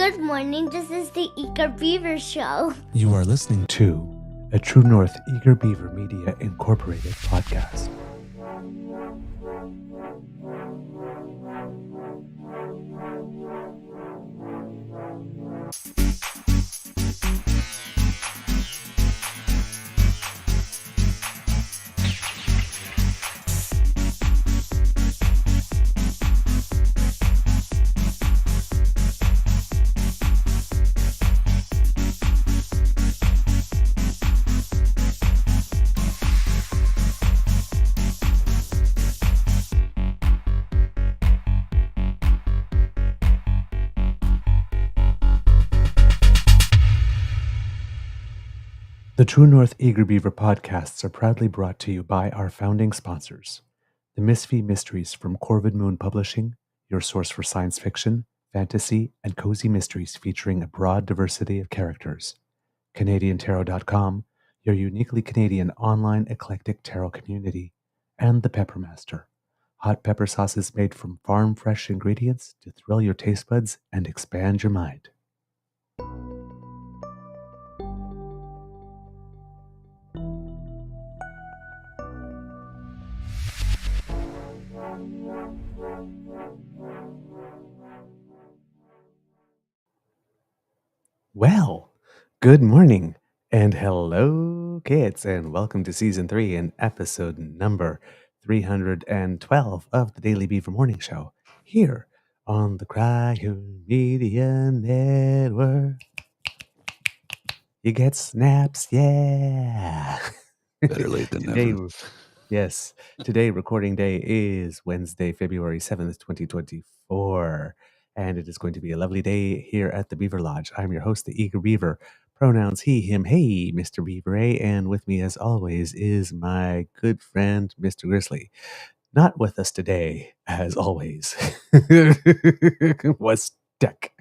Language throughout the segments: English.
Good morning, this is the Eager Beaver Show. You are listening to a True North Eager Beaver Media Incorporated podcast. The True North Eager Beaver podcasts are proudly brought to you by our founding sponsors, the Misfit Mysteries from Corvid Moon Publishing, your source for science fiction, fantasy, and cozy mysteries featuring a broad diversity of characters, CanadianTarot.com, your uniquely Canadian online eclectic tarot community, and the Peppermaster, hot pepper sauces made from farm-fresh ingredients to thrill your taste buds and expand your mind. Well, good morning and hello, kids, and welcome to season 3 and episode number 312 of the Daily Beaver Morning Show here on the Cryo Media Network. You get snaps, yeah. Better late than never. Yes, today recording day is Wednesday, February 7th, 2024. And it is going to be a lovely day here at the Beaver Lodge. I'm your host, the Eager Beaver. Pronouns he, him, hey, Mr. Beaver A. And with me, as always, is my good friend, Mr. Grizzly. Not with us today, as always, was Duck.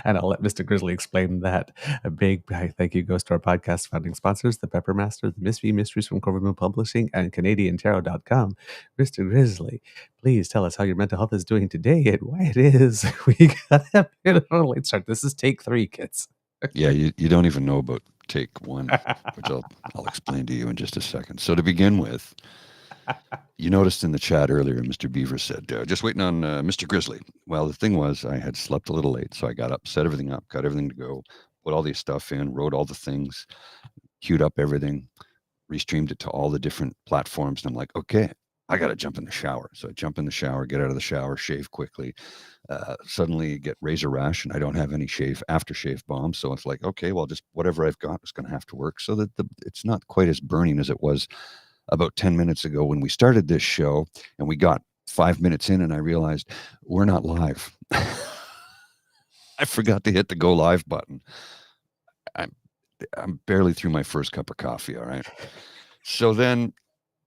And I'll let Mr. Grizzly explain that. A big thank you goes to our podcast founding sponsors, the Peppermaster, the Misfit Mysteries from Corvid Moon Publishing, and CanadianTarot.com. Mr. Grizzly, please tell us how your mental health is doing today and why it is we got a bit of a late start. This is take 3, kids. Yeah, you don't even know about take 1, which I'll explain to you in just a second. So to begin with, you noticed in the chat earlier, Mr. Beaver said, just waiting on Mr. Grizzly. Well, the thing was, I had slept a little late, so I got up, set everything up, got everything to go, put all the stuff in, wrote all the things, queued up everything, restreamed it to all the different platforms, and I'm like, okay, I got to jump in the shower. So I jump in the shower, get out of the shower, shave quickly, suddenly get razor rash, and I don't have any aftershave balm, so it's like, okay, well, just whatever I've got is going to have to work, so that it's not quite as burning as it was about 10 minutes ago when we started this show, and we got 5 minutes in and I realized we're not live. I forgot to hit the go live button. I'm barely through my first cup of coffee. All right. So then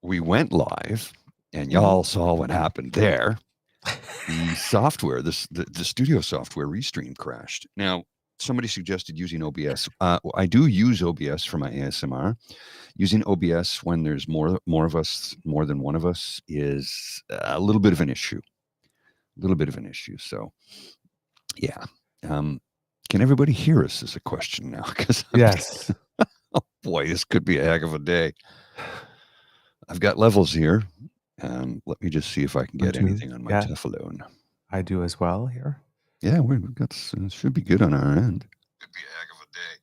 we went live and y'all saw what happened there. The software, the studio software Restream crashed. Now, somebody suggested using OBS. I do use OBS for my ASMR. Using OBS when there's more of us, more than one of us, is a little bit of an issue. So, yeah. Can everybody hear us is a question now. Yes. Oh boy, this could be a heck of a day. I've got levels here. Let me just see if I can get anything on my Teflon. I do as well here. Yeah, we've got, should be good on our end. Could be a heck of a day.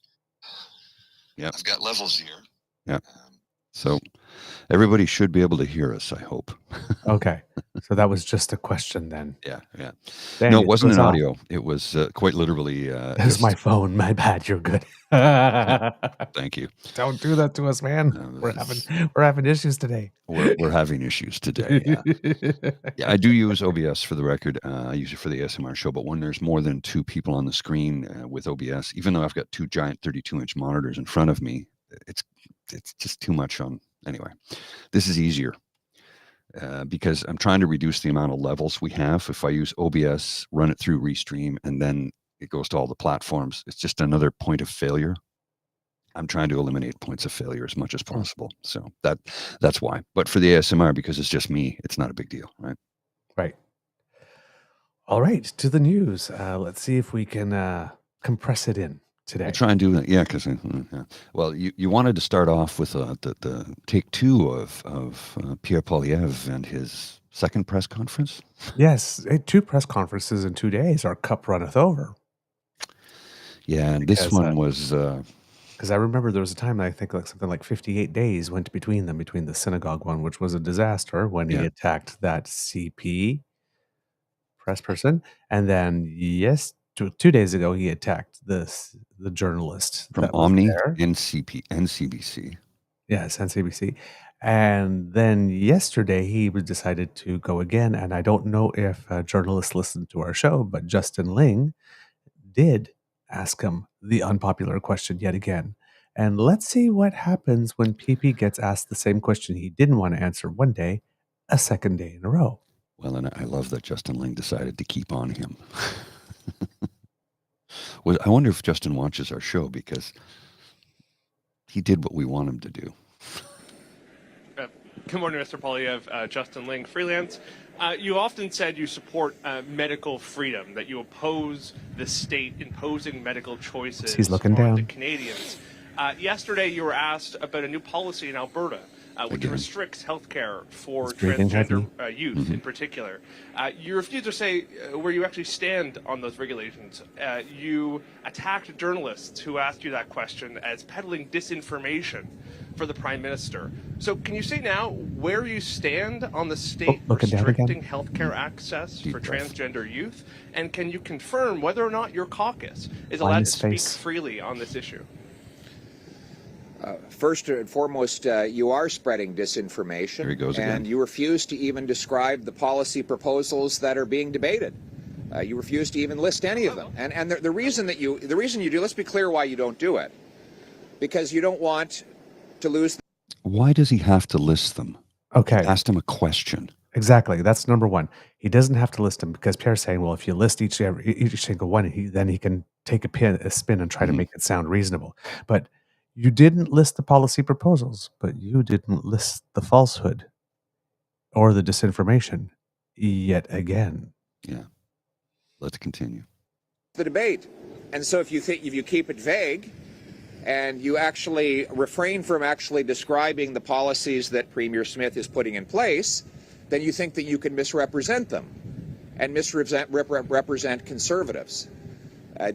Yeah, I've got levels here. Yeah. So everybody should be able to hear us, I hope. Okay. So that was just a question then. Yeah. Dang, no, it wasn't an audio. It was quite literally. That's my phone. My bad. You're good. Thank you. Don't do that to us, man. We're having issues today. We're having issues today. Yeah. Yeah, I do use OBS for the record. I use it for the ASMR show, but when there's more than 2 people on the screen with OBS, even though I've got 2 giant 32-inch monitors in front of me, it's just too much on. Anyway, this is easier. Because I'm trying to reduce the amount of levels we have. If I use OBS, run it through Restream, and then it goes to all the platforms, it's just another point of failure. I'm trying to eliminate points of failure as much as possible. So that's why. But for the ASMR, because it's just me, it's not a big deal, right? Right. All right, to the news. Let's see if we can compress it in today. We'll try and do that. Yeah, because well, you wanted to start off with the take two of Pierre Poilievre and his second press conference. Yes, 2 press conferences in 2 days. Our cup runneth over. Yeah, and this one was because I remember there was a time I think something like 58 days went between them, between the synagogue one, which was a disaster when he attacked that CP press person, and then 2 days ago he attacked the journalist from that was Omni there. NCBC. Yes, NCBC. And then yesterday he decided to go again, and I don't know if journalists listened to our show, but Justin Ling did ask him the unpopular question yet again. And let's see what happens when PeePee gets asked the same question he didn't want to answer one day, a second day in a row. Well, and I love that Justin Ling decided to keep on him. I wonder if Justin watches our show, because he did what we want him to do. Good morning, Mr. Poilievre. Justin Ling, freelance. You often said you support medical freedom, that you oppose the state imposing medical choices on the Canadians. Yesterday, you were asked about a new policy in Alberta, which restricts health care for transgender youth in particular. You refused to say where you actually stand on those regulations. You attacked journalists who asked you that question as peddling disinformation for the Prime Minister. So can you say now where you stand on the state restricting healthcare access for transgender youth? And can you confirm whether or not your caucus is allowed to speak freely on this issue? First and foremost, you are spreading disinformation. Here he goes again. And you refuse to even describe the policy proposals that are being debated. You refuse to even list any of them. And the reason you do, let's be clear why you don't do it. Because you don't want to lose. Why does he have to list them? Okay. Asked him a question. Exactly. That's number one. He doesn't have to list them, because Pierre's saying, well, if you list each single one, then he can take a spin and try to make it sound reasonable. But you didn't list the policy proposals, but you didn't list the falsehood or the disinformation yet again. Yeah. Let's continue. The debate. And so if you keep it vague, and you actually refrain from actually describing the policies that Premier Smith is putting in place, then you think that you can misrepresent them and represent conservatives.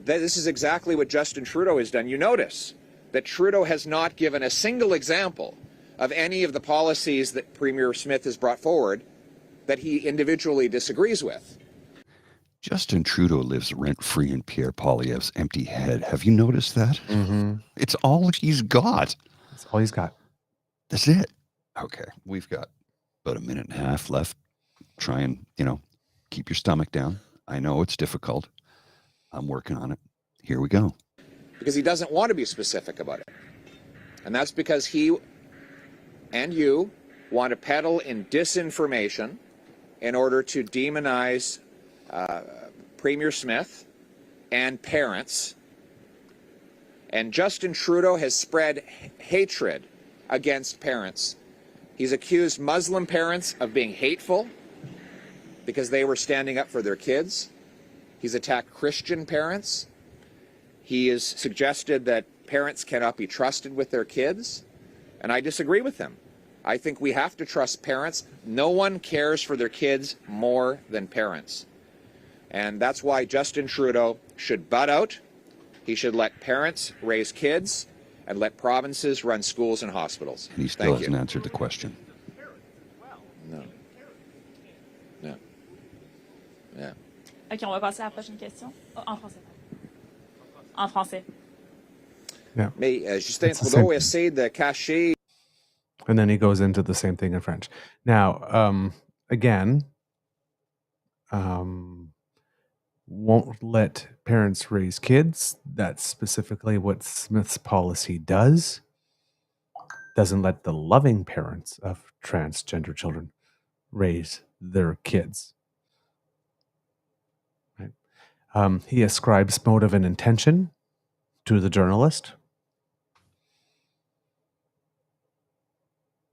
This is exactly what Justin Trudeau has done. You notice that Trudeau has not given a single example of any of the policies that Premier Smith has brought forward that he individually disagrees with. Justin Trudeau lives rent-free in Pierre Poilievre's empty head. Have you noticed that? Mm-hmm. It's all he's got. That's all he's got. That's it. Okay, we've got about a minute and a half left. Try and, keep your stomach down. I know it's difficult. I'm working on it. Here we go. Because he doesn't want to be specific about it. And that's because he and you want to peddle in disinformation in order to demonize Premier Smith and parents. And Justin Trudeau has spread hatred against parents. He's accused Muslim parents of being hateful because they were standing up for their kids. He's attacked Christian parents. He has suggested that parents cannot be trusted with their kids. And I disagree with him. I think we have to trust parents. No one cares for their kids more than parents. And that's why Justin Trudeau should butt out. He should let parents raise kids and let provinces run schools and hospitals. And he still hasn't answered the question. No. No. Yeah. OK, on va passer à la prochaine question. En français. En français. Yeah. Mais Justin Trudeau essaie de cacher. And then he goes into the same thing in French. Now, again, won't let parents raise kids. That's specifically what Smith's policy does. Doesn't let the loving parents of transgender children raise their kids. Right? He ascribes motive and intention to the journalist.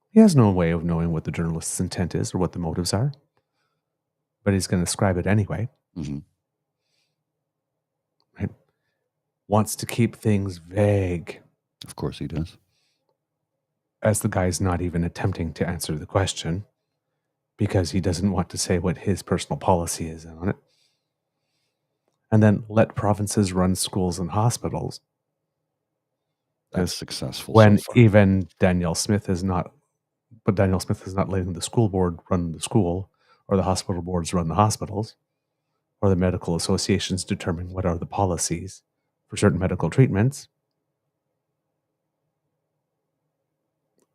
He has no way of knowing what the journalist's intent is or what the motives are, but he's going to ascribe it anyway. Mm-hmm. Right? Wants to keep things vague. Of course he does. As the guy's not even attempting to answer the question because he doesn't want to say what his personal policy is on it. And then let provinces run schools and hospitals. That's successful when so far. even Danielle Smith is not, but Danielle Smith is not letting the school board run the school, or the hospital boards run the hospitals, or the medical associations determine what are the policies for certain medical treatments.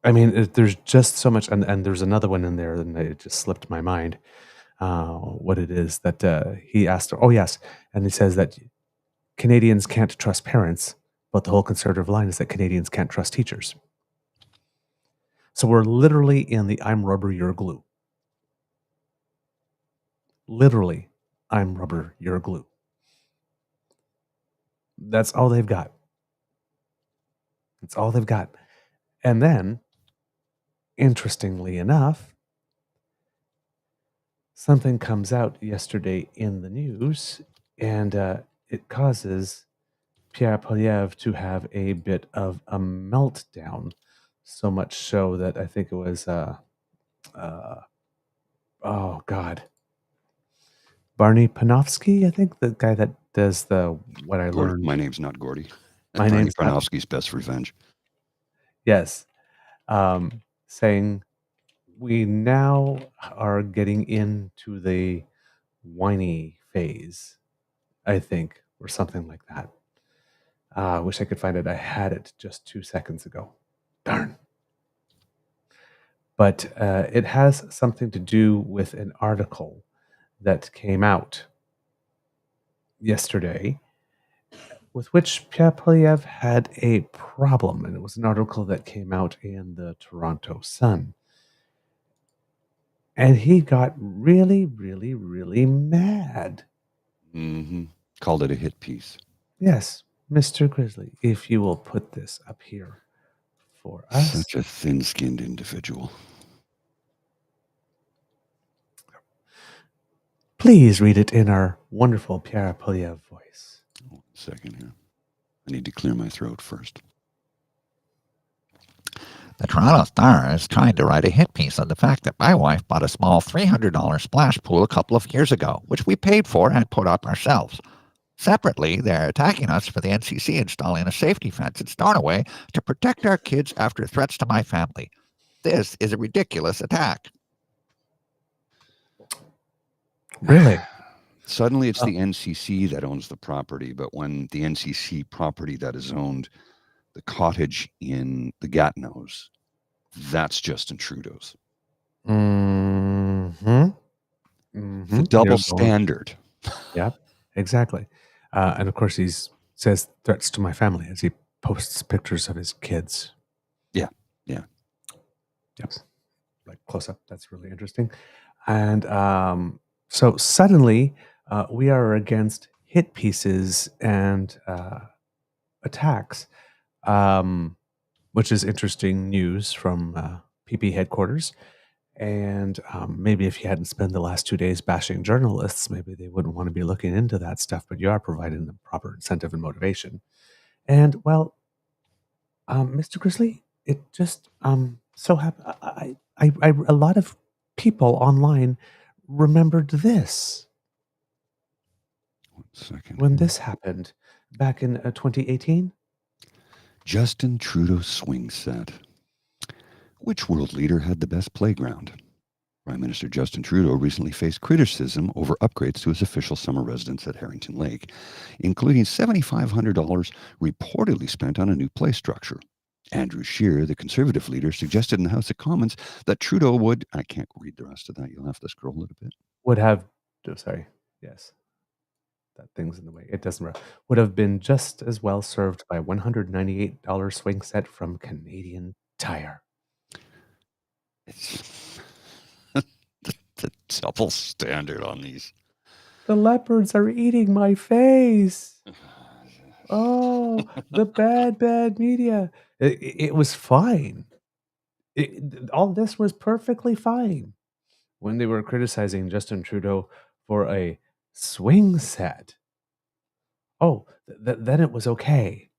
I mean, there's just so much, and there's another one in there, and it just slipped my mind what it is that he asked. Oh, yes. And he says that Canadians can't trust parents, but the whole conservative line is that Canadians can't trust teachers. So we're literally in the I'm rubber, you're glue. Literally, I'm rubber, you're glue. That's all they've got. That's all they've got. And then, interestingly enough, something comes out yesterday in the news, and it causes Pierre Poilievre to have a bit of a meltdown. So much so that I think it was, oh God, Barney Panofsky, I think, the guy that does the What I Learned. My name's not Gordy. My Barney name's Panofsky's Best Revenge. Yes. Saying we now are getting into the whiny phase, I think, or something like that. I wish I could find it. I had it just 2 seconds ago. Darn. But it has something to do with an article that came out yesterday with which Pierre Poilievre had a problem. And it was an article that came out in the Toronto Sun. And he got really, really, really mad. Mm-hmm. Called it a hit piece. Yes, Mr. Grizzly, if you will put this up here for us. Such a thin-skinned individual. Please read it in our wonderful Pierre Poilievre voice. 1 second here. I need to clear my throat first. The Toronto Star is trying to write a hit piece on the fact that my wife bought a small $300 splash pool a couple of years ago, which we paid for and put up ourselves. Separately, they're attacking us for the NCC installing a safety fence at Stornoway to protect our kids after threats to my family. This is a ridiculous attack. Really? Suddenly it's the NCC that owns the property, but when the NCC property that is owned, the cottage in the Gatineaus, that's Justin Trudeau's. Mm-hmm. Mm-hmm. The double standard. Yep, exactly. And of course, he says threats to my family as he posts pictures of his kids. Yeah, yeah. Yep. Like close up. That's really interesting. And so suddenly we are against hit pieces and attacks, which is interesting news from PeePee headquarters. And maybe if you hadn't spent the last 2 days bashing journalists, maybe they wouldn't want to be looking into that stuff, but you are providing them proper incentive and motivation. And, well, Mr. Grizzly, it just so happened, a lot of people online remembered this. 1 second. When this happened back in 2018. Justin Trudeau swing set. Which world leader had the best playground? Prime Minister Justin Trudeau recently faced criticism over upgrades to his official summer residence at Harrington Lake, including $7,500 reportedly spent on a new play structure. Andrew Scheer, the Conservative leader, suggested in the House of Commons that Trudeau would, I can't read the rest of that, you'll have to scroll it a bit. Would have, sorry, yes, that thing's in the way, it doesn't, would have been just as well served by a $198 swing set from Canadian Tire. It's the double standard on these. The leopards are eating my face. Oh, the bad media. It was fine. All this was perfectly fine when they were criticizing Justin Trudeau for a swing set. Oh, then it was okay.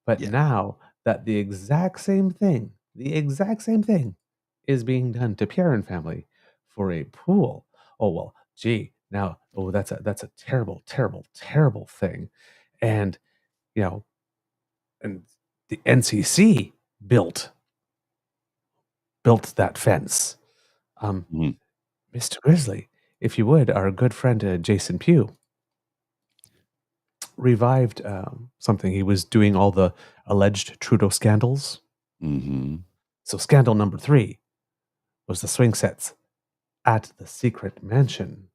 But Yeah. now that the exact same thing is being done to Pierre and family for a pool. Oh well, gee, now that's a terrible, terrible, terrible thing. And you know, and the NCC built that fence. Mhm. Mr. Grizzly, if you would, our good friend Jason Pugh revived something. He was doing all the alleged Trudeau scandals. Mm-hmm. So scandal number 3 was the swing sets at the secret mansion.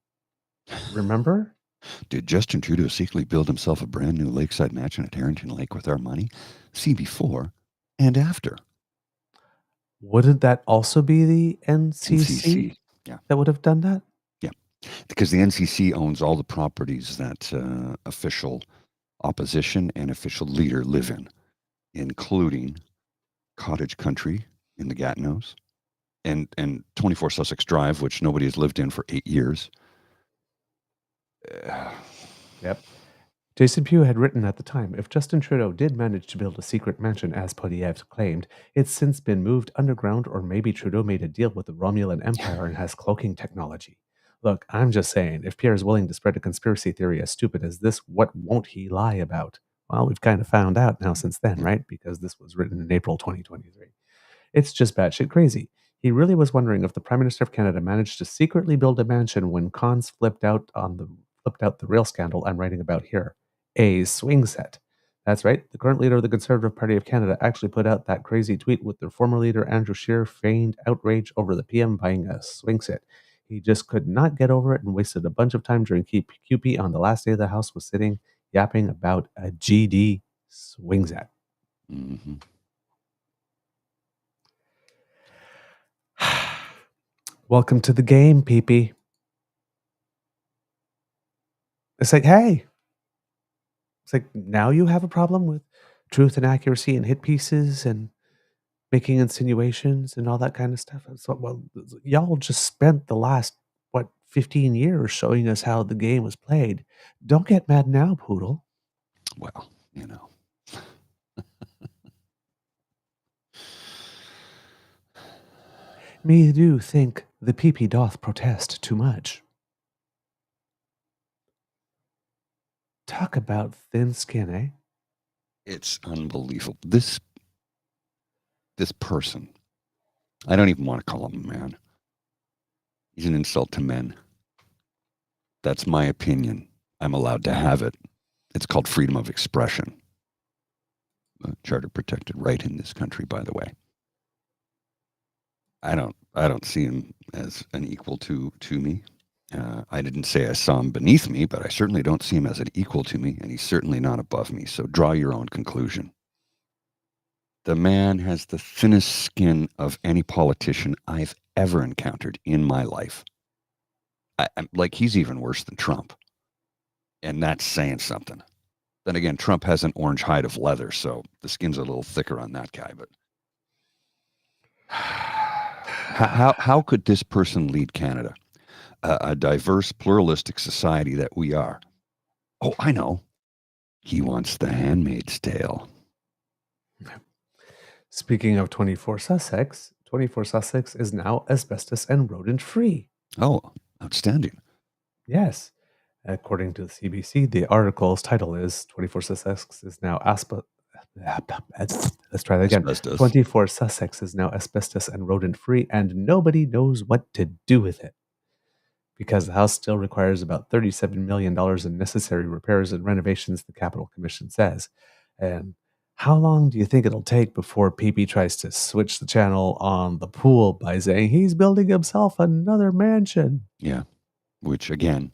Remember? Did Justin Trudeau secretly build himself a brand new lakeside mansion at Harrington Lake with our money? See before and after. Wouldn't that also be the NCC, Yeah. that would have done that? Yeah. Because the NCC owns all the properties that official opposition and official leader live in, including Cottage Country in the Gatineaus and 24 Sussex Drive, which nobody has lived in for 8 years. Yep. Jason Pugh had written at the time, if Justin Trudeau did manage to build a secret mansion as Podiev claimed, it's since been moved underground, or maybe Trudeau made a deal with the Romulan Empire and has cloaking technology. Look, I'm just saying, if Pierre is willing to spread a conspiracy theory as stupid as this, what won't he lie about? Well, we've kind of found out now since then, right? Because this was written in April 2023. It's just batshit crazy. He really was wondering if the Prime Minister of Canada managed to secretly build a mansion when cons flipped out the real scandal I'm writing about here. A swing set. That's right. The current leader of the Conservative Party of Canada actually put out that crazy tweet with their former leader Andrew Scheer feigned outrage over the PM buying a swing set. He just could not get over it and wasted a bunch of time during QP on the last day the House was sitting, yapping about a GD swing set. Mm-hmm. Welcome to the game, PeePee. It's like, hey. It's like, now you have a problem with truth and accuracy and hit pieces and making insinuations and all that kind of stuff. So, well, y'all just spent the last, 15 years showing us how the game was played. Don't get mad now, Poodle. Well, you know. Me do think the PeePee doth protest too much. Talk about thin skin, eh? It's unbelievable. This person, I don't even want to call him a man. He's an insult to men. That's my opinion. I'm allowed to have it. It's called freedom of expression. A charter protected right in this country, by the way. I don't see him as an equal to me. I didn't say I saw him beneath me, but I certainly don't see him as an equal to me, and he's certainly not above me. So draw your own conclusion. The man has the thinnest skin of any politician I've ever encountered in my life. I'm like, he's even worse than Trump. And that's saying something. Then again, Trump has an orange hide of leather, so the skin's a little thicker on that guy. But how could this person lead Canada? A diverse, pluralistic society that we are. Oh, I know. He wants the Handmaid's Tale. Speaking of 24 Sussex, 24 Sussex is now asbestos and rodent free. Oh, outstanding. Yes. According to the CBC, the article's title is 24 Sussex is now let's try that again. Asbestos. 24 Sussex is now asbestos and rodent free, and nobody knows what to do with it. Because the house still requires about $37 million in necessary repairs and renovations, the Capital Commission says. And how long do you think it'll take before PeePee tries to switch the channel on the pool by saying he's building himself another mansion? Yeah. Which, again,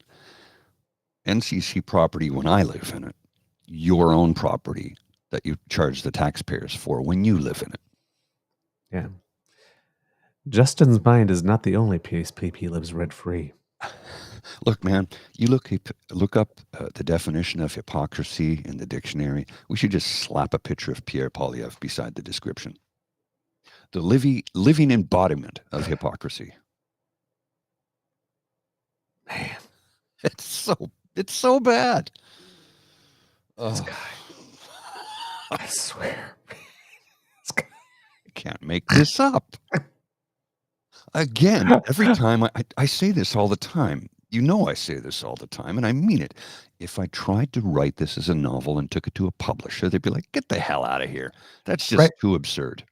NCC property when I live in it, your own property that you charge the taxpayers for when you live in it. Yeah. Justin's mind is not the only place PeePee lives rent-free. Look, man, you look up the definition of hypocrisy in the dictionary. We should just slap a picture of Pierre Poilievre beside the description. The living embodiment of hypocrisy. Man. It's so bad. This guy. I swear. This guy. I can't make this up. Again, every time I say this all the time. You know I say this all the time, and I mean it. If I tried to write this as a novel and took it to a publisher, they'd be like, get the hell out of here. That's just too absurd.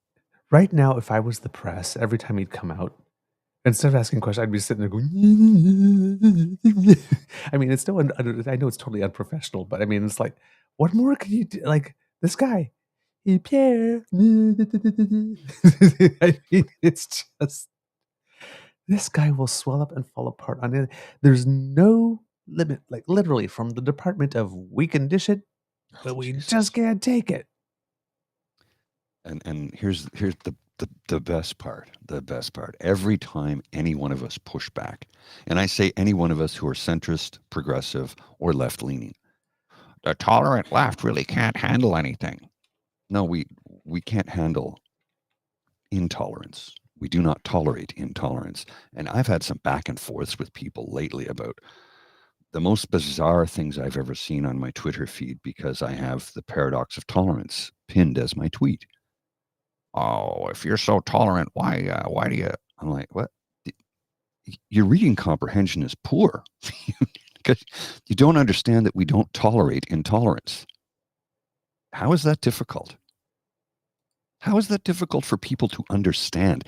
Right now, if I was the press, every time he'd come out, instead of asking questions, I'd be sitting there going, I mean, it's still, I know it's totally unprofessional, but I mean, it's like, what more can you do? Like, this guy, Pierre. I mean, it's just, this guy will swell up and fall apart on it. There's no limit, like literally from the department of we can dish it, but we just can't take it. And here's the best part. The best part. Every time any one of us push back, and I say any one of us who are centrist, progressive, or left-leaning, the tolerant left really can't handle anything. No, we can't handle intolerance. We do not tolerate intolerance. And I've had some back and forths with people lately about the most bizarre things I've ever seen on my Twitter feed because I have the paradox of tolerance pinned as my tweet. Oh, if you're so tolerant, why do you? I'm like, what? Your reading comprehension is poor because you don't understand that we don't tolerate intolerance. How is that difficult? How is that difficult for people to understand?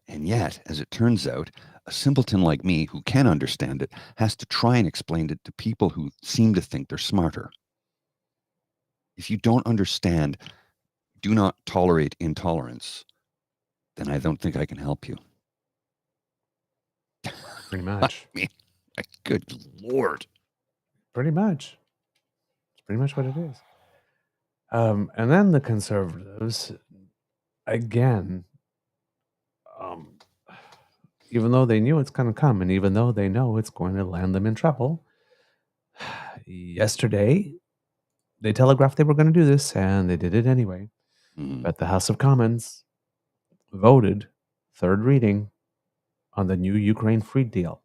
And yet, as it turns out, a simpleton like me who can understand it has to try and explain it to people who seem to think they're smarter. If you don't understand, do not tolerate intolerance, then I don't think I can help you. Pretty much. I mean, good Lord. Pretty much. It's pretty much what it is. And then the conservatives, again, even though they knew it's going to come, and even though they know it's going to land them in trouble, yesterday they telegraphed they were going to do this, and they did it anyway. But the House of Commons voted third reading on the new Ukraine free deal.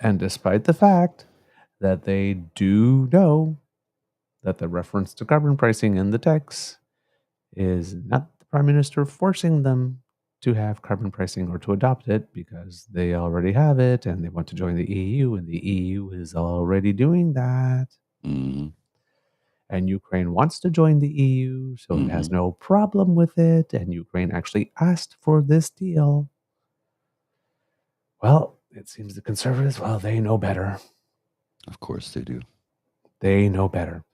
And despite the fact that they do know that the reference to carbon pricing in the text is not the Prime Minister forcing them to have carbon pricing or to adopt it because they already have it and they want to join the EU, and the EU is already doing that. Mm-hmm. And Ukraine wants to join the EU, so it has no problem with it. And Ukraine actually asked for this deal. Well, it seems the conservatives, well, they know better. Of course they do. They know better.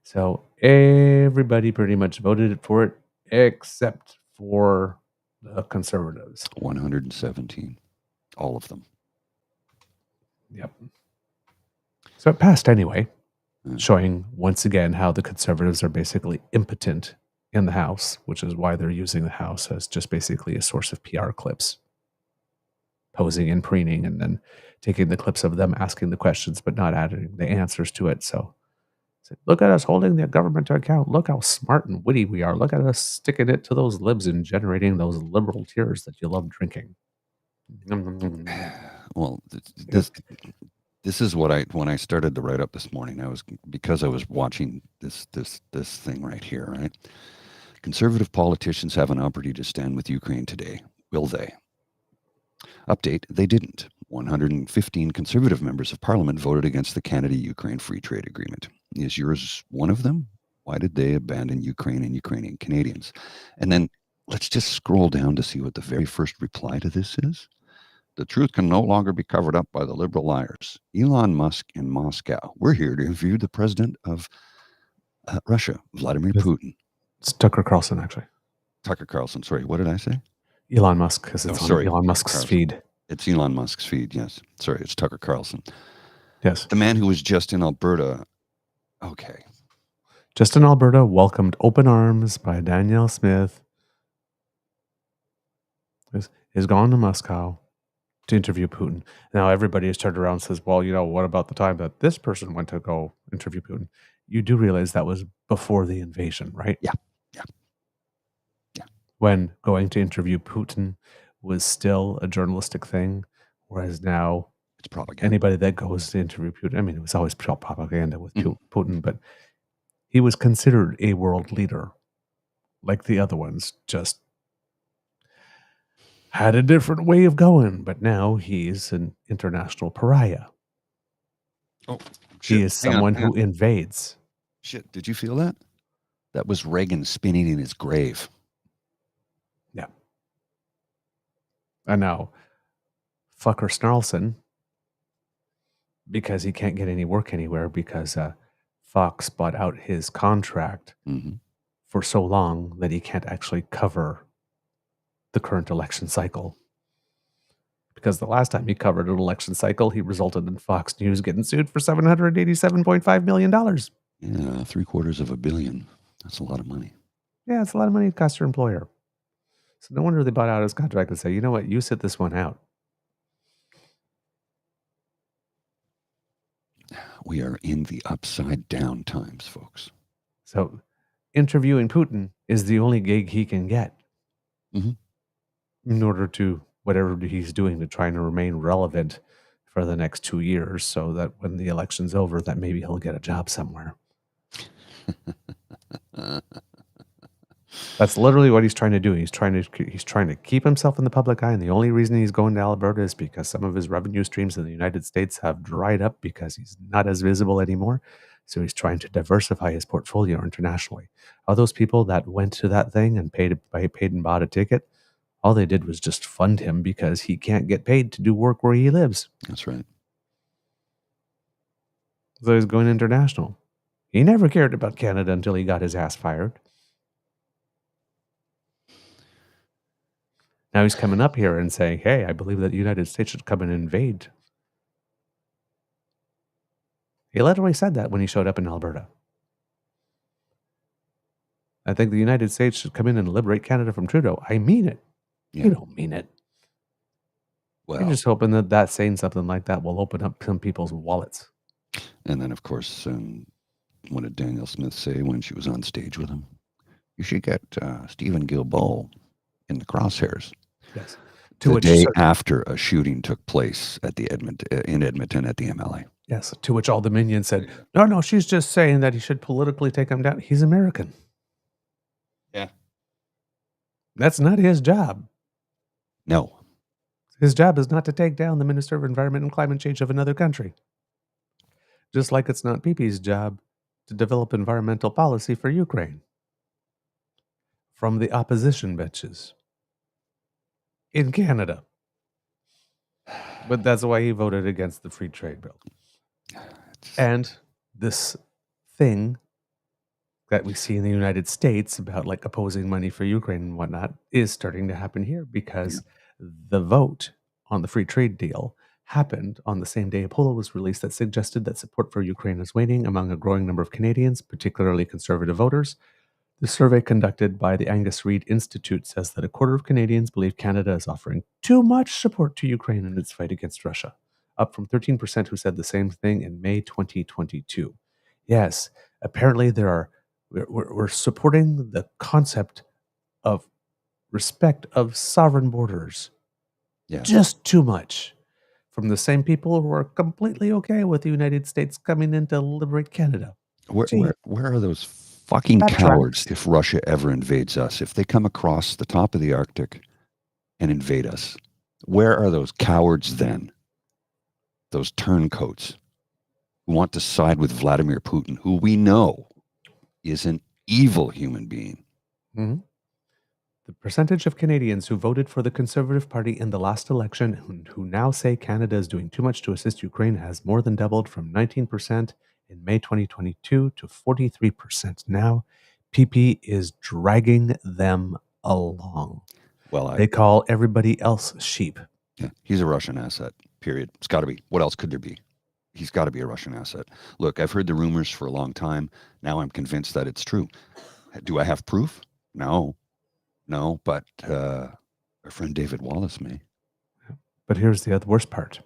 So everybody pretty much voted for it except for the conservatives. 117. All of them. Yep. So it passed anyway, showing once again how the conservatives are basically impotent in the House, which is why they're using the House as just basically a source of PR clips, posing and preening, and then taking the clips of them asking the questions but not adding the answers to it. So look at us holding the government to account. Look how smart and witty we are. Look at us sticking it to those libs and generating those liberal tears that you love drinking. Well, this is what when I started to write up this morning, because I was watching this thing right here, right? Conservative politicians have an opportunity to stand with Ukraine today. Will they? Update, they didn't. 115 conservative members of parliament voted against the Canada-Ukraine Free Trade Agreement. Is yours one of them? Why did they abandon Ukraine and Ukrainian Canadians? And then let's just scroll down to see what the very first reply to this is. The truth can no longer be covered up by the liberal liars. Elon Musk in Moscow. We're here to interview the president of Russia, Vladimir Putin. It's Tucker Carlson, actually. Tucker Carlson. Sorry, what did I say? Elon Musk, because it's on Elon Musk's feed. It's Elon Musk's feed, yes. Sorry, it's Tucker Carlson. Yes. The man who was just in Alberta. Okay. Just in Alberta, welcomed open arms by Danielle Smith. Is gone to Moscow to interview Putin. Now everybody has turned around and says, well, what about the time that this person went to go interview Putin? You do realize that was before the invasion, right? Yeah. When going to interview Putin was still a journalistic thing, whereas now It's propaganda. Anybody that goes to interview Putin, I mean, it was always propaganda with Putin, but he was considered a world leader, like the other ones, just had a different way of going. But now he's an international pariah. Oh, he is someone who invades. Shit, did you feel that? That was Reagan spinning in his grave. Yeah. And now, fucker Snarlson, because he can't get any work anywhere because Fox bought out his contract for so long that he can't actually cover the current election cycle. Because the last time he covered an election cycle, he resulted in Fox News getting sued for $787.5 million. Yeah, $750 million. That's a lot of money. Yeah, it's a lot of money it costs your employer. So no wonder they bought out his contract and say, you know what, you sit this one out. We are in the upside down times, folks. So interviewing Putin is the only gig he can get in order to whatever he's doing to try and remain relevant for the next 2 years so that when the election's over, that maybe he'll get a job somewhere. That's literally what he's trying to do. He's trying to keep himself in the public eye, and the only reason he's going to Alberta is because some of his revenue streams in the United States have dried up because he's not as visible anymore. So he's trying to diversify his portfolio internationally. All those people that went to that thing and paid and bought a ticket, all they did was just fund him because he can't get paid to do work where he lives. That's right. So he's going international. He never cared about Canada until he got his ass fired. Now he's coming up here and saying, hey, I believe that the United States should come and invade. He literally said that when he showed up in Alberta. I think the United States should come in and liberate Canada from Trudeau. I mean it. Yeah. You don't mean it. Well, I'm just hoping that saying something like that will open up some people's wallets. And then, of course, what did Danielle Smith say when she was on stage with him? You should get Stephen Guilbeault in the crosshairs. Yes. The day after a shooting took place at in Edmonton at the MLA. Yes. To which all the minions said, no, she's just saying that he should politically take him down. He's American. Yeah. That's not his job. No. His job is not to take down the Minister of Environment and Climate Change of another country. Just like it's not PeePee's job to develop environmental policy for Ukraine. From the opposition benches. In Canada. But that's why he voted against the free trade bill. And this thing that we see in the United States about like opposing money for Ukraine and whatnot is starting to happen here because the vote on the free trade deal happened on the same day a poll was released that suggested that support for Ukraine is waning among a growing number of Canadians, particularly conservative voters. The survey conducted by the Angus Reid Institute says that a quarter of Canadians believe Canada is offering too much support to Ukraine in its fight against Russia, up from 13% who said the same thing in May 2022. Yes, apparently we're supporting the concept of respect of sovereign borders just too much from the same people who are completely okay with the United States coming in to liberate Canada. Where are those fucking cowards if Russia ever invades us? If they come across the top of the Arctic and invade us, where are those cowards then? Those turncoats who want to side with Vladimir Putin, who we know is an evil human being. Mm-hmm. The percentage of Canadians who voted for the Conservative Party in the last election and who now say Canada is doing too much to assist Ukraine has more than doubled from 19% in May 2022 to 43% now. PeePee is dragging them along. Well, they call everybody else sheep. Yeah, he's a Russian asset, period. It's got to be. What else could there be? He's got to be a Russian asset. Look, I've heard the rumors for a long time. Now I'm convinced that it's true. Do I have proof? No, but our friend David Wallace may. But here's the worst part.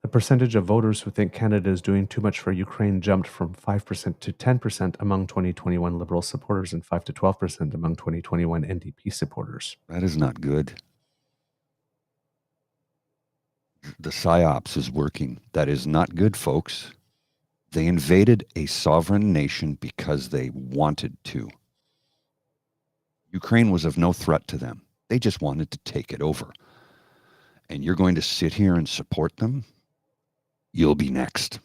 The percentage of voters who think Canada is doing too much for Ukraine jumped from 5% to 10% among 2021 Liberal supporters and 5 to 12% among 2021 NDP supporters. That is not good. the psyops is working. That is not good, folks. They invaded a sovereign nation because they wanted to. Ukraine was of no threat to them. They just wanted to take it over. And you're going to sit here and support them? You'll be next.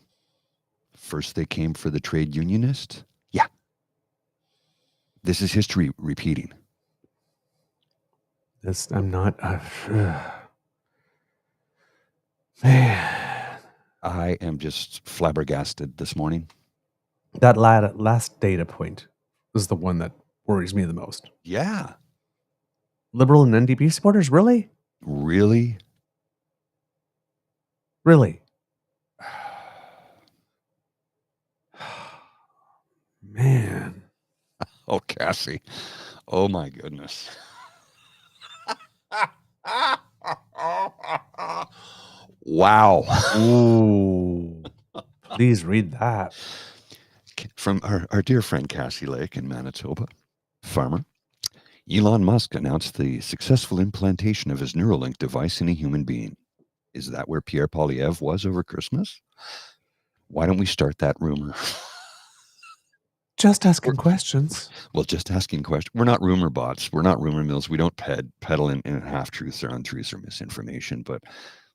First they came for the trade unionist? Yeah. This is history repeating. I'm not... man. I am just flabbergasted this morning. That last data point is the one that worries me the most. Yeah. Liberal and NDP supporters? Really? Really? Really? Man. Oh, Cassie. Oh, my goodness. Wow. Ooh. Please read that. From our dear friend Cassie Lake in Manitoba, farmer. Elon Musk announced the successful implantation of his Neuralink device in a human being. Is that where Pierre Poilievre was over Christmas? Why don't we start that rumor? Just asking questions. Well, just asking questions. We're not rumor bots. We're not rumor mills. We don't peddle in half-truths or untruths or misinformation. But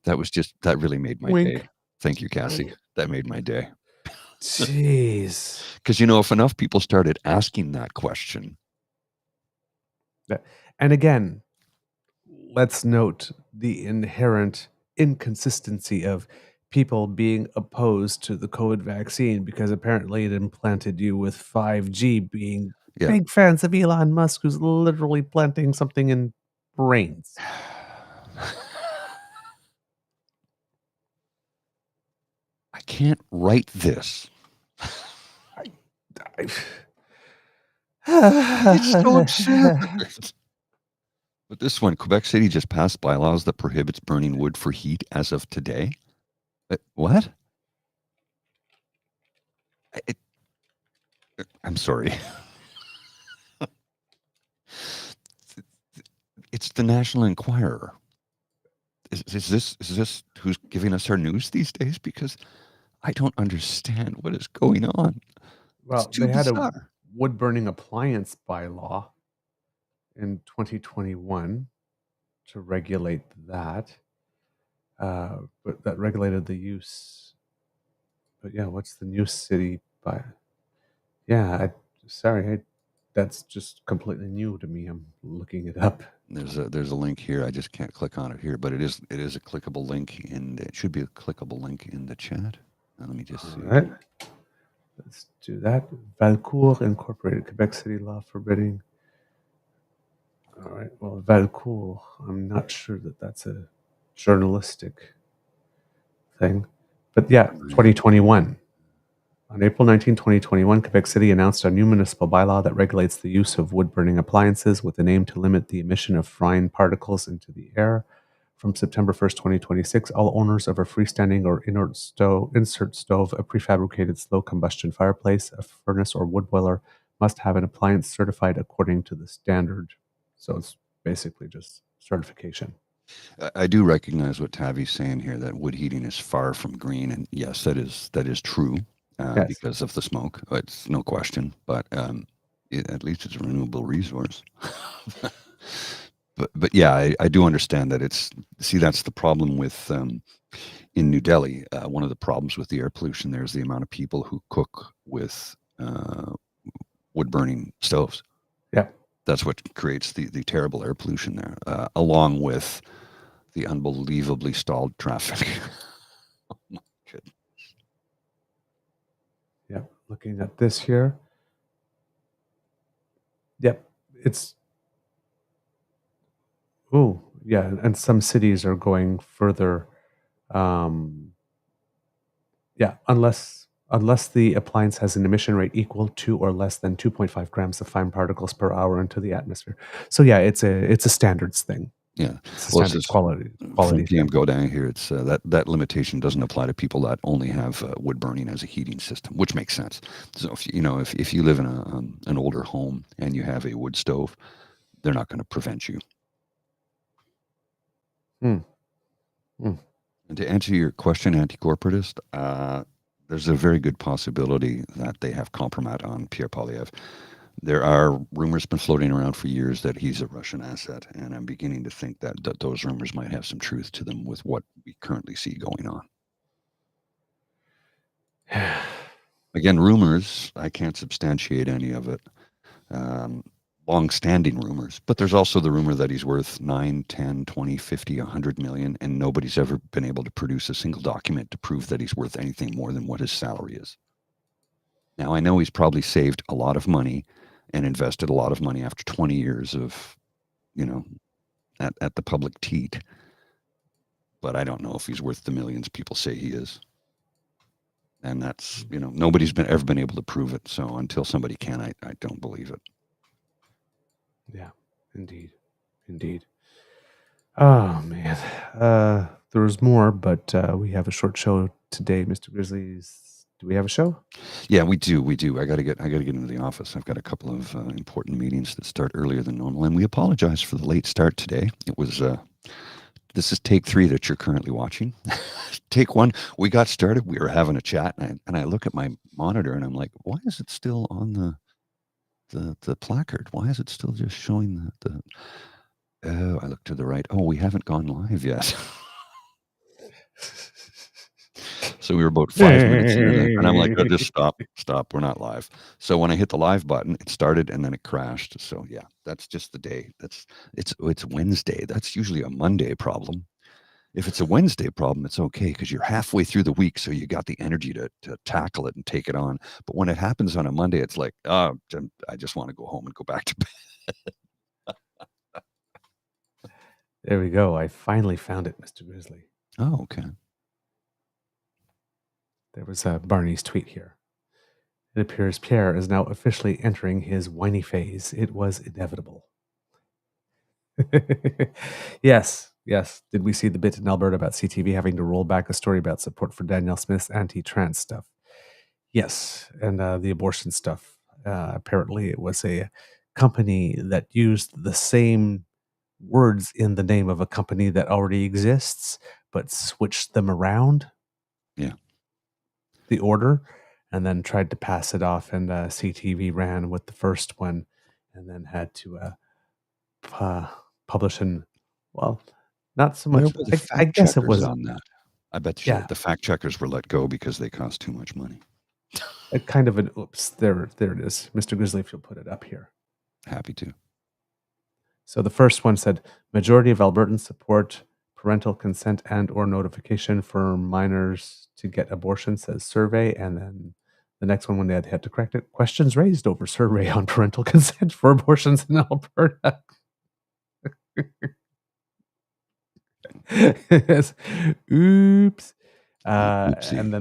that really made my Wink. day. Thank you, Cassie. That made my day. Jeez. Because, if enough people started asking that question. And again, let's note the inherent inconsistency of people being opposed to the COVID vaccine because apparently it implanted you with 5G, being big fans of Elon Musk, who's literally planting something in brains. I can't write this. It's so absurd. But this one, Quebec City just passed bylaws that prohibits burning wood for heat as of today. What? I'm sorry. It's the National Enquirer. Is this who's giving us our news these days? Because I don't understand what is going on. Well, they had a wood burning appliance bylaw in 2021 to regulate that. But that regulated the use. But yeah, what's the new city by? Yeah, that's just completely new to me. I'm looking it up. There's a link here. I just can't click on it here, but it is a clickable link, and it should be a clickable link in the chat. Let me just see. All right. Let's do that. Valcourt Incorporated, Quebec City law forbidding. All right. Well, Valcourt, I'm not sure that that's a journalistic thing. But yeah, 2021. On April 19, 2021, Quebec City announced a new municipal bylaw that regulates the use of wood-burning appliances with an aim to limit the emission of fine particles into the air. From September 1st, 2026, all owners of a freestanding or insert stove, a prefabricated slow combustion fireplace, a furnace or wood boiler must have an appliance certified according to the standard. So it's basically just certification. I do recognize what Tavi's saying here, that wood heating is far from green. And yes, that is true because of the smoke. It's no question. But at least it's a renewable resource. But yeah, I do understand that that's the problem with in New Delhi. One of the problems with the air pollution there is the amount of people who cook with wood burning stoves. Yeah. That's what creates the terrible air pollution there, along with the unbelievably stalled traffic. Oh my goodness. Yeah, looking at this here. Yep, it's... Oh, yeah, and some cities are going further. Yeah, unless the appliance has an emission rate equal to or less than 2.5 grams of fine particles per hour into the atmosphere. So yeah, it's a standards thing. Yeah, it's a standards quality from PM thing. Go down here. It's that limitation doesn't apply to people that only have wood burning as a heating system, which makes sense. So if you live in an older home and you have a wood stove, they're not going to prevent you. And to answer your question, anti-corporatist, there's a very good possibility that they have compromat on Pierre Poilievre. There are rumors been floating around for years that he's a Russian asset, and I'm beginning to think that those rumors might have some truth to them with what we currently see going on. Again, rumors, I can't substantiate any of it. Long-standing rumors, but there's also the rumor that he's worth 9, 10, 20, 50, 100 million, and nobody's ever been able to produce a single document to prove that he's worth anything more than what his salary is. Now, I know he's probably saved a lot of money and invested a lot of money after 20 years of, at the public teat, but I don't know if he's worth the millions people say he is. And that's, nobody's ever been able to prove it. So until somebody can, I don't believe it. Yeah, indeed. Oh, man. There was more, but we have a short show today, Mr. Grizzlies. Do we have a show? Yeah, we do. I got to get into the office. I've got a couple of important meetings that start earlier than normal, and we apologize for the late start today. It was this is take 3 that you're currently watching. Take 1, we got started. We were having a chat, and I look at my monitor, and I'm like, why is it still on the placard? Why is it still just showing the oh, I look to the right. Oh, we haven't gone live yet. So we were about 5 minutes in, and I'm like, oh, just stop. We're not live. So when I hit the live button, it started and then it crashed. So yeah, that's just the day. It's Wednesday. That's usually a Monday problem. If it's a Wednesday problem, it's okay because you're halfway through the week, so you got the energy to tackle it and take it on. But when it happens on a Monday, it's like, oh, I just want to go home and go back to bed. There we go. I finally found it, Mr. Grizzly. Oh, okay. There was Barney's tweet here. It appears Pierre is now officially entering his whiny phase. It was inevitable. Yes. Did we see the bit in Alberta about CTV having to roll back a story about support for Danielle Smith's anti-trans stuff? Yes, and the abortion stuff. Apparently, it was a company that used the same words in the name of a company that already exists, but switched them around. Yeah. The order, and then tried to pass it off, and CTV ran with the first one, and then had to publish in, well, not so much. I guess it was on that. I bet you the fact checkers were let go because they cost too much money. A kind of an oops. There it is, Mr. Grizzly. If you'll put it up here, happy to. So the first one said majority of Albertans support parental consent and or notification for minors to get abortion, says survey. And then the next one, when they had to correct it, questions raised over survey on parental consent for abortions in Alberta. Oops. And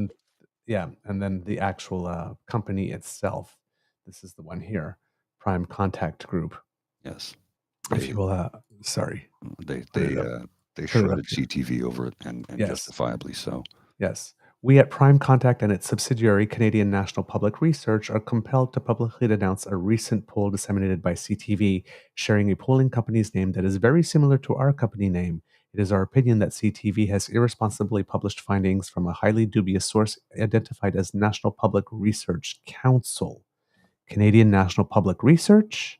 then the actual company itself. This is the one here, Prime Contact Group. Yes. If you will, sorry. They shredded CTV over it, and justifiably so. Yes. We at Prime Contact and its subsidiary, Canadian National Public Research, are compelled to publicly denounce a recent poll disseminated by CTV, sharing a polling company's name that is very similar to our company name. It is our opinion that CTV has irresponsibly published findings from a highly dubious source identified as National Public Research Council. Canadian National Public Research,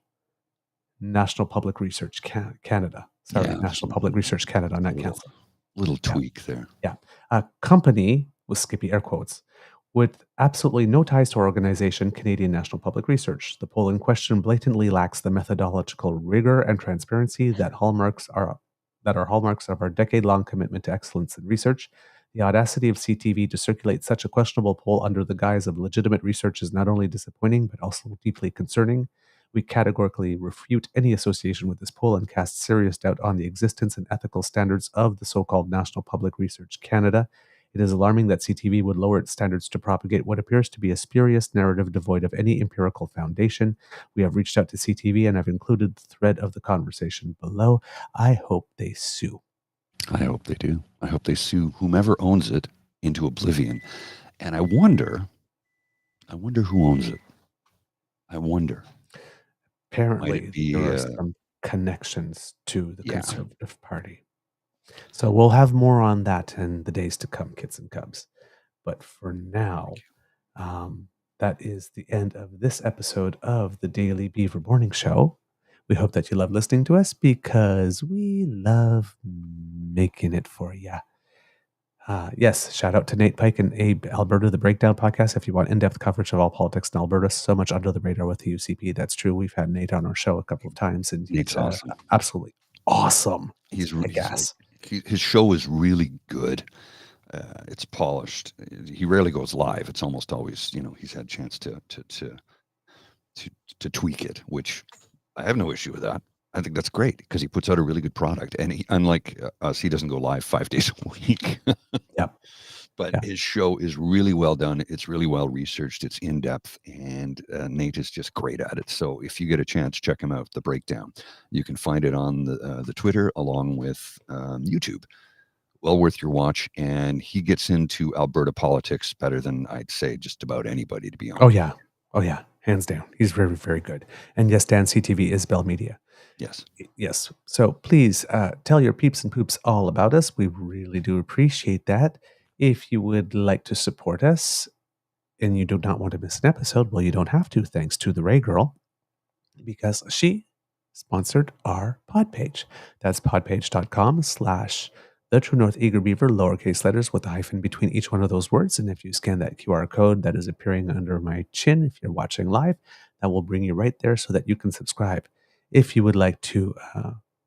National Public Research Canada. Sorry, National Public Research Canada, not Council. Little tweak there. Yeah. A company, with Skippy air quotes, with absolutely no ties to our organization, Canadian National Public Research. The poll in question blatantly lacks the methodological rigor and transparency that are hallmarks of our decade-long commitment to excellence in research. The audacity of CTV to circulate such a questionable poll under the guise of legitimate research is not only disappointing, but also deeply concerning. We categorically refute any association with this poll and cast serious doubt on the existence and ethical standards of the so-called National Public Research Canada. It is alarming that CTV would lower its standards to propagate what appears to be a spurious narrative devoid of any empirical foundation. We have reached out to CTV and have included the thread of the conversation below. I hope they sue. I hope they do. I hope they sue whomever owns it into oblivion. And I wonder who owns it. I wonder. Apparently, there are some connections to the Conservative Party. So we'll have more on that in the days to come, kids and cubs. But for now, that is the end of this episode of the Daily Beaver Morning Show. We hope that you love listening to us because we love making it for you. Yes, shout out to Nate Pike and Abe Alberta, the Breakdown Podcast. If you want in-depth coverage of all politics in Alberta, so much under the radar with the UCP. That's true. We've had Nate on our show a couple of times, and he's awesome. Absolutely awesome. He's his show is really good. It's polished. He rarely goes live. It's almost always, he's had a chance to tweak it, which I have no issue with that. I think that's great because he puts out a really good product. And he, unlike us, he doesn't go live 5 days a week. Yep. But his show is really well done. It's really well researched. It's in depth, and Nate is just great at it. So if you get a chance, check him out. The Breakdown. You can find it on the Twitter along with YouTube. Well worth your watch. And he gets into Alberta politics better than I'd say just about anybody, to be honest. Oh yeah, hands down. He's very, very good. And yes, Dan, CTV is Bell Media. Yes. So please tell your peeps and poops all about us. We really do appreciate that. If you would like to support us and you do not want to miss an episode, well, you don't have to, thanks to the Ray Girl, because she sponsored our pod page. That's podpage.com/The True North Eager Beaver, lowercase letters with a hyphen between each one of those words. And if you scan that QR code that is appearing under my chin, if you're watching live, that will bring you right there so that you can subscribe. If you would like to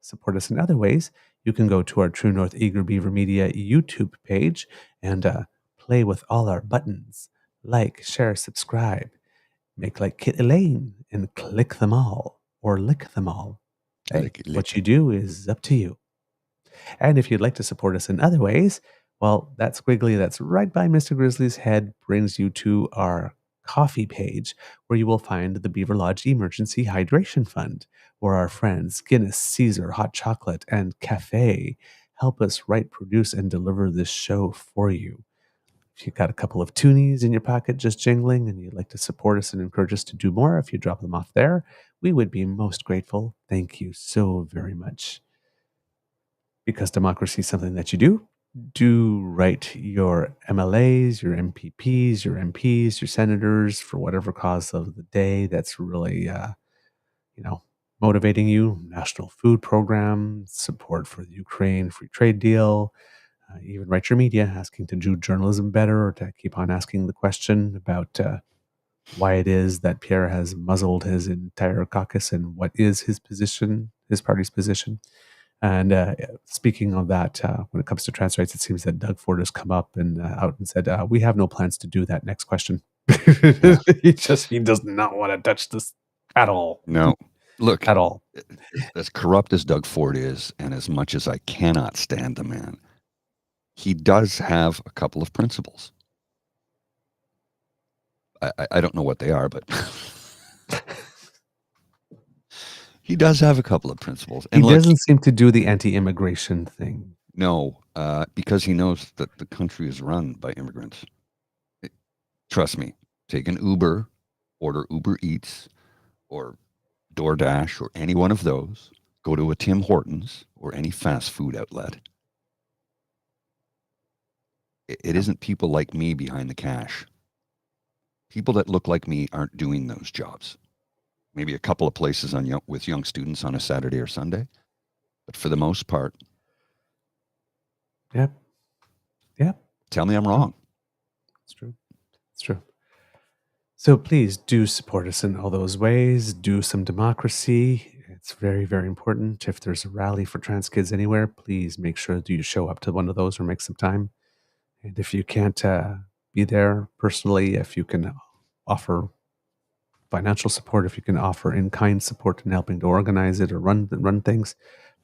support us in other ways, you can go to our True North Eager Beaver Media YouTube page and play with all our buttons. Like, share, subscribe. Make like Kit Elaine and click them all or lick them all. Hey, what you do is up to you. And if you'd like to support us in other ways, well, that squiggly that's right by Mr. Grizzly's head brings you to our coffee page, where you will find the Beaver Lodge Emergency Hydration Fund, where our friends Guinness, Caesar, Hot Chocolate, and Cafe help us write, produce, and deliver this show for you. If you've got a couple of toonies in your pocket just jingling and you'd like to support us and encourage us to do more, if you drop them off there, we would be most grateful. Thank you so very much. Because democracy is something that you do write your MLAs, your MPPs, your MPs, your senators for whatever cause of the day that's really, motivating you. National Food Program, support for the Ukraine free trade deal. Even write your media asking to do journalism better or to keep on asking the question about why it is that Pierre has muzzled his entire caucus and what is his position, his party's position. And speaking of that, when it comes to trans rights, it seems that Doug Ford has come up and out and said, we have no plans to do that. Next question. He does not want to touch this at all. No, look, at all. As corrupt as Doug Ford is, and as much as I cannot stand the man, he does have a couple of principles. I don't know what they are, but he does have a couple of principles. And he doesn't seem to do the anti-immigration thing. No, because he knows that the country is run by immigrants. Trust me, take an Uber, order Uber Eats or DoorDash or any one of those, go to a Tim Hortons or any fast food outlet. It isn't people like me behind the cash. People that look like me aren't doing those jobs. Maybe a couple of places with young students on a Saturday or Sunday. But for the most part. Yep. Tell me I'm wrong. It's true. So please do support us in all those ways. Do some democracy. It's very, very important. If there's a rally for trans kids anywhere, please make sure that you show up to one of those or make some time. And if you can't be there personally, if you can offer financial support, if you can offer in-kind support in helping to organize it or run things,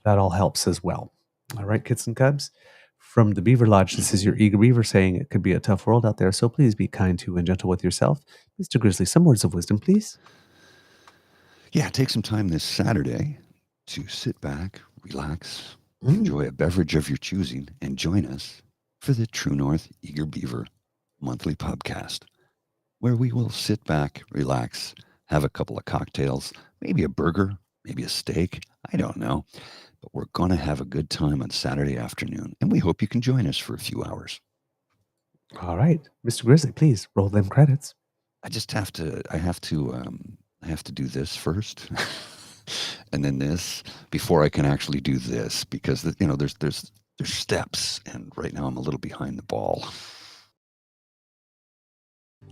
that all helps as well. All right, kids and cubs, from the Beaver Lodge, this is your Eager Beaver saying it could be a tough world out there, so please be kind to and gentle with yourself. Mr. Grizzly, some words of wisdom, please. Yeah, take some time this Saturday to sit back, relax, enjoy a beverage of your choosing, and join us for the True North Eager Beaver monthly podcast, where we will sit back, relax, have a couple of cocktails, maybe a burger, maybe a steak. I don't know. But we're going to have a good time on Saturday afternoon, and we hope you can join us for a few hours. All right, Mr. Grizzly, please roll them credits. I have to do this first, and then this before I can actually do this, because there's steps, and right now I'm a little behind the ball.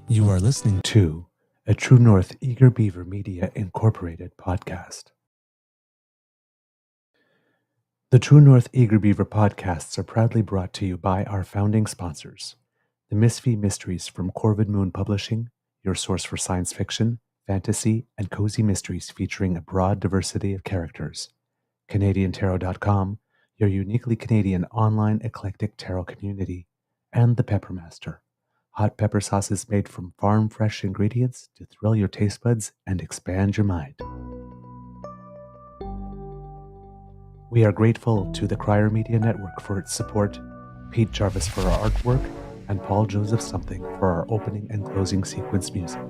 You are listening to a True North Eager Beaver Media Incorporated podcast. The True North Eager Beaver podcasts are proudly brought to you by our founding sponsors, the Misfit Mysteries from Corvid Moon Publishing, your source for science fiction, fantasy, and cozy mysteries featuring a broad diversity of characters. CanadianTarot.com, your uniquely Canadian online eclectic tarot community. And the Peppermaster, hot pepper sauces made from farm-fresh ingredients to thrill your taste buds and expand your mind. We are grateful to the Crier Media Network for its support, Pete Jarvis for our artwork, and Paul Joseph Something for our opening and closing sequence music.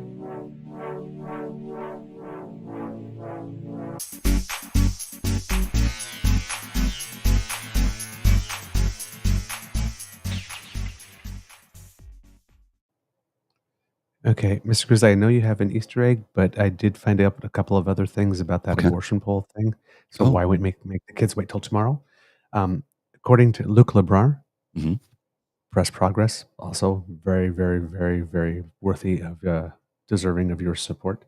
Okay, Mr. Grizzly, I know you have an Easter egg, but I did find out a couple of other things about that abortion poll thing. So why would make the kids wait till tomorrow? According to Luc Lebrun, Press Progress, also very, very, very, very worthy of deserving of your support.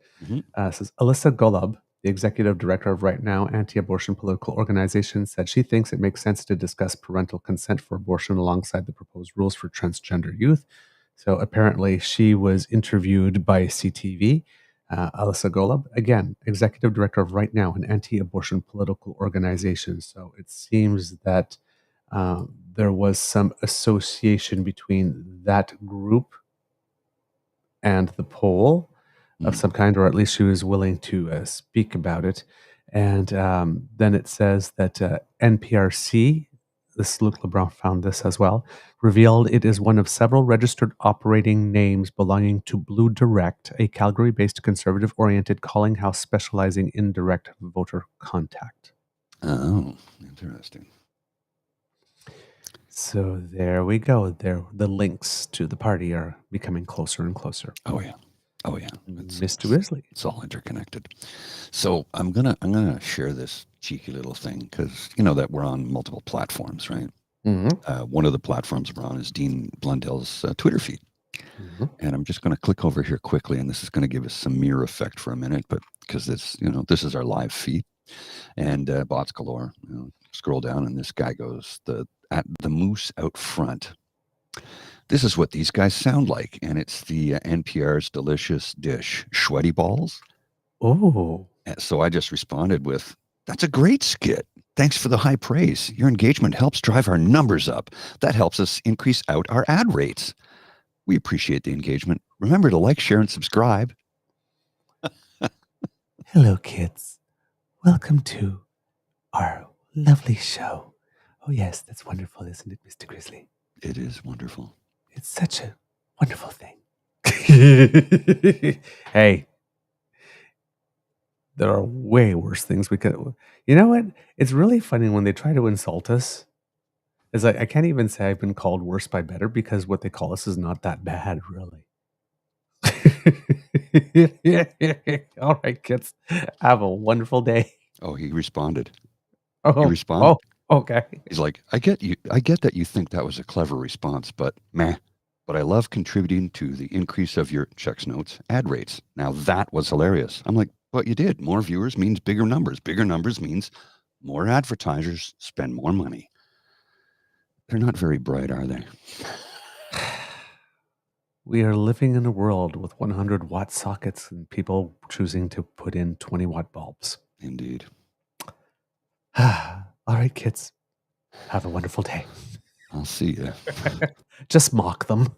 Says Alyssa Golub, the executive director of Right Now anti-abortion political organization, said she thinks it makes sense to discuss parental consent for abortion alongside the proposed rules for transgender youth. So apparently she was interviewed by CTV. Alyssa Golub, again, executive director of Right Now, an anti-abortion political organization. So it seems that there was some association between that group and the poll of some kind, or at least she was willing to speak about it. And then it says that NPRC, this Luc Lebrun found this as well, revealed it is one of several registered operating names belonging to Blue Direct, a Calgary-based conservative-oriented calling house specializing in direct voter contact. Oh, interesting. So there we go. There, the links to the party are becoming closer and closer. Oh yeah. Mr. Grizzly. It's all interconnected. So I'm gonna share this cheeky little thing because you know that we're on multiple platforms, right? One of the platforms we're on is Dean Blundell's Twitter feed, and I'm just going to click over here quickly, and this is going to give us some mirror effect for a minute, but because this is our live feed, and bots galore. Scroll down, and this guy goes at the moose out front. This is what these guys sound like, and it's the NPR's delicious dish, sweaty balls. Oh. So I just responded with, "That's a great skit. Thanks for the high praise. Your engagement helps drive our numbers up. That helps us increase out our ad rates. We appreciate the engagement. Remember to like, share, and subscribe." Hello, kids. Welcome to our lovely show. Oh, yes, that's wonderful, isn't it, Mr. Grizzly? It is wonderful. It's such a wonderful thing. Hey, there are way worse things we could. You know what? It's really funny when they try to insult us. It's like, I can't even say I've been called worse by better because what they call us is not that bad, really. All right, kids. Have a wonderful day. Oh, he responded. Oh, he responded. Oh, okay. He's like, I get that you think that was a clever response, but meh. But I love contributing to the increase of your checks notes ad rates. Now that was hilarious. I'm like, but you did. More viewers means bigger numbers. Bigger numbers means more advertisers spend more money. They're not very bright, are they? We are living in a world with 100-watt sockets and people choosing to put in 20-watt bulbs. Indeed. All right, kids. Have a wonderful day. I'll see you. Just mock them.